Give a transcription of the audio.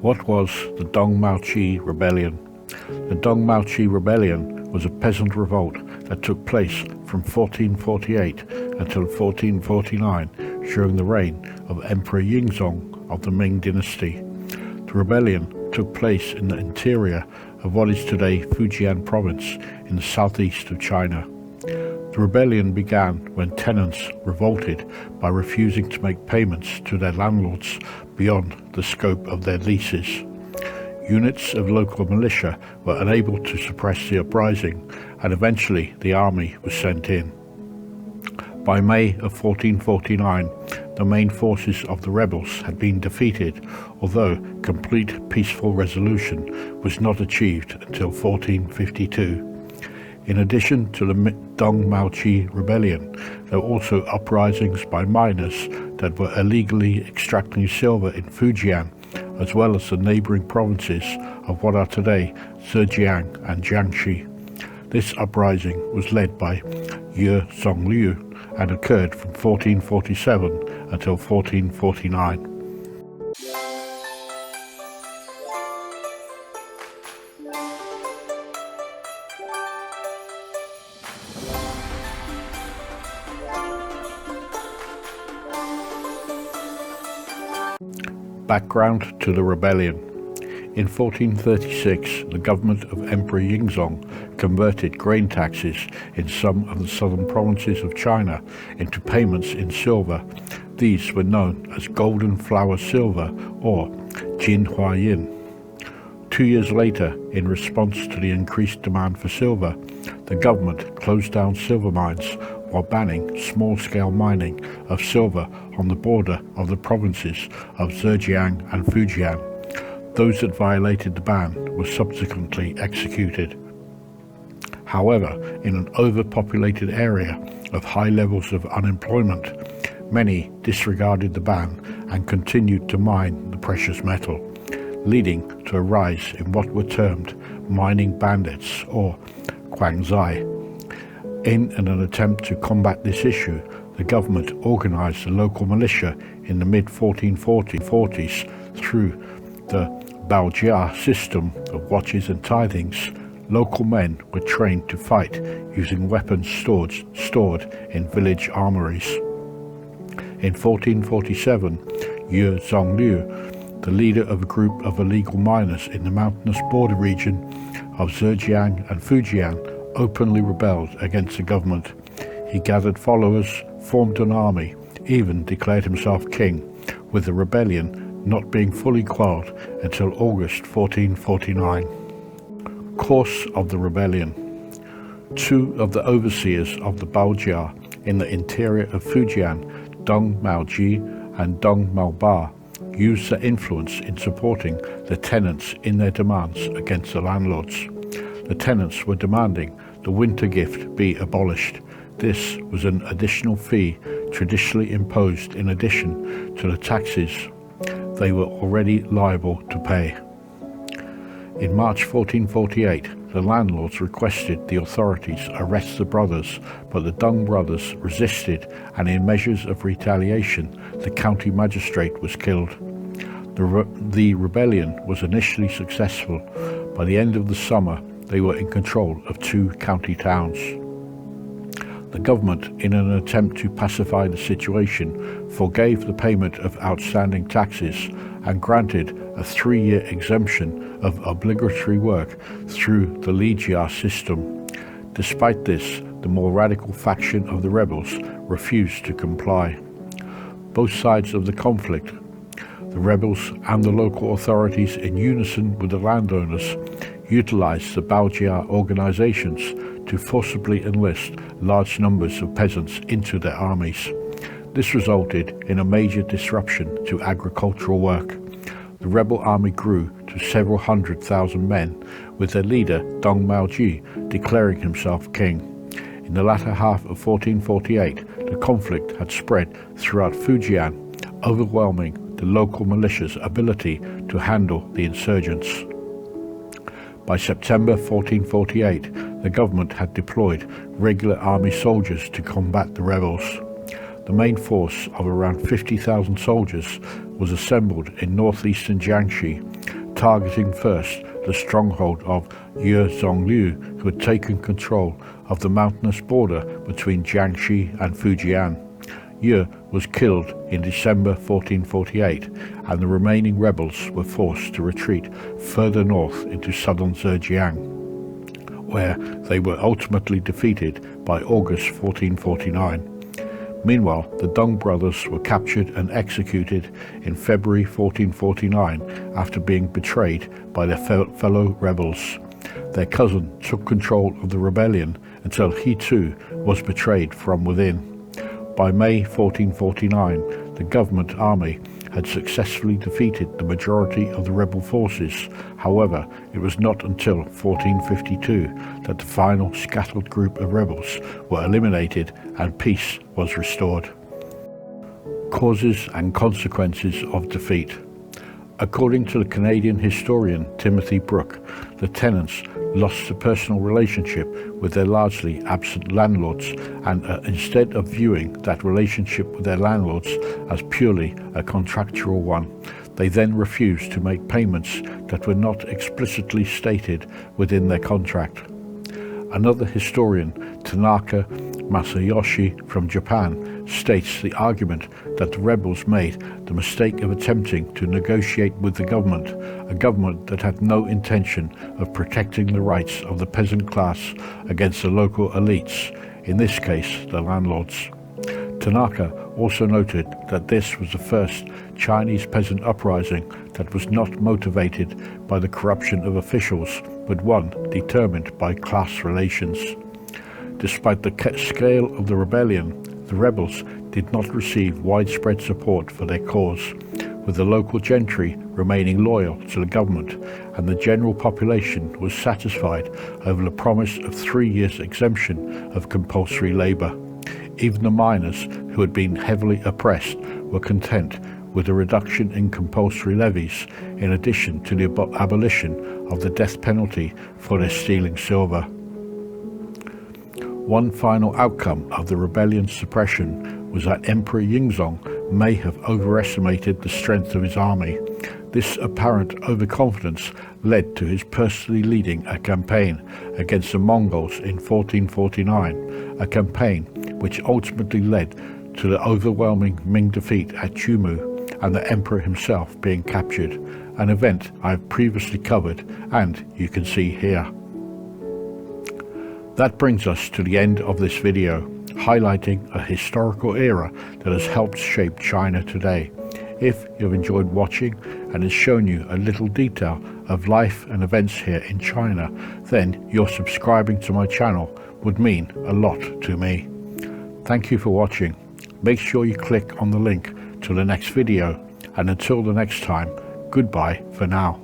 What was the Deng Maoqi Rebellion? The Deng Maoqi Rebellion was a peasant revolt that took place from 1448 until 1449 during the reign of Emperor Yingzong of the Ming dynasty. The rebellion took place in the interior of what is today Fujian province in the southeast of China. The rebellion began when tenants revolted by refusing to make payments to their landlords beyond the scope of their leases. Units of local militia were unable to suppress the uprising, and eventually the army was sent in. By May of 1449, the main forces of the rebels had been defeated, although complete peaceful resolution was not achieved until 1452. In addition to the Deng Maoqi Rebellion, there were also uprisings by miners that were illegally extracting silver in Fujian, as well as the neighbouring provinces of what are today Zhejiang and Jiangxi. This uprising was led by Ye Zongliu and occurred from 1447 until 1449. Background to the rebellion. In 1436, the government of Emperor Yingzong converted grain taxes in some of the southern provinces of China into payments in silver. These were known as golden flower silver or Jinhuayin. 2 years later, in response to the increased demand for silver, the government closed down silver mines while banning small-scale mining of silver on the border of the provinces of Zhejiang and Fujian. Those that violated the ban were subsequently executed. However, in an overpopulated area of high levels of unemployment, many disregarded the ban and continued to mine the precious metal, leading to a rise in what were termed mining bandits or guangzai. In an attempt to combat this issue, the government organized the local militia in the mid-1440s through the baojia system of watches and tithings. Local men were trained to fight using weapons stored in village armories. In 1447, Ye Zongliu, the leader of a group of illegal miners in the mountainous border region of Zhejiang and Fujian, openly rebelled against the government. He gathered followers, formed an army, even declared himself king, with the rebellion not being fully quelled until August 1449. Course of the rebellion. Two of the overseers of the baojia in the interior of Fujian, Deng Maoji and Deng Maoba, used their influence in supporting the tenants in their demands against the landlords. The tenants were demanding the winter gift be abolished. This was an additional fee traditionally imposed in addition to the taxes they were already liable to pay. In March 1448, the landlords requested the authorities arrest the brothers, but the Deng brothers resisted, and in measures of retaliation, the county magistrate was killed. The rebellion was initially successful. By the end of the summer, they were in control of 2 county towns. The government, in an attempt to pacify the situation, forgave the payment of outstanding taxes and granted a 3-year exemption of obligatory work through the leasia system. Despite this, the more radical faction of the rebels refused to comply. Both sides of the conflict, the rebels and the local authorities in unison with the landowners, utilized the baojia organizations to forcibly enlist large numbers of peasants into their armies. This resulted in a major disruption to agricultural work. The rebel army grew to several 100,000 men, with their leader Deng Maoji declaring himself king. In the latter half of 1448, the conflict had spread throughout Fujian, overwhelming the local militia's ability to handle the insurgents. By September 1448, the government had deployed regular army soldiers to combat the rebels. The main force of around 50,000 soldiers was assembled in northeastern Jiangxi targeting first the stronghold of Ye Zongliu, who had taken control of the mountainous border between Jiangxi and Fujian. Ye was killed in December 1448, and the remaining rebels were forced to retreat further north into southern Zhejiang, where they were ultimately defeated by August 1449. Meanwhile, the Deng brothers were captured and executed in February 1449 after being betrayed by their fellow rebels. Their cousin took control of the rebellion until he too was betrayed from within. By May 1449, the government army had successfully defeated the majority of the rebel forces. However, it was not until 1452 that the final scattered group of rebels were eliminated and peace was restored. Causes and consequences of defeat. According to the Canadian historian Timothy Brooke, the tenants lost a personal relationship with their largely absent landlords, and instead of viewing that relationship with their landlords as purely a contractual one, they then refused to make payments that were not explicitly stated within their contract. Another historian, Tanaka Masayoshi from Japan, states the argument that the rebels made the mistake of attempting to negotiate with the government, a government that had no intention of protecting the rights of the peasant class against the local elites, in this case the landlords. Tanaka also noted that this was the first Chinese peasant uprising that was not motivated by the corruption of officials, but one determined by class relations. Despite the scale of the rebellion, the rebels did not receive widespread support for their cause, with the local gentry remaining loyal to the government, and the general population was satisfied over the promise of 3 years exemption of compulsory labour. Even the miners, who had been heavily oppressed, were content with a reduction in compulsory levies, in addition to the abolition of the death penalty for their stealing silver. One final outcome of the rebellion's suppression was that Emperor Yingzong may have overestimated the strength of his army. This apparent overconfidence led to his personally leading a campaign against the Mongols in 1449, a campaign which ultimately led to the overwhelming Ming defeat at Chumu and the emperor himself being captured, an event I have previously covered and you can see here. That brings us to the end of this video, highlighting a historical era that has helped shape China today. If you've enjoyed watching and has shown you a little detail of life and events here in China, then your subscribing to my channel would mean a lot to me. Thank you for watching. Make sure you click on the link to the next video, and until the next time, goodbye for now.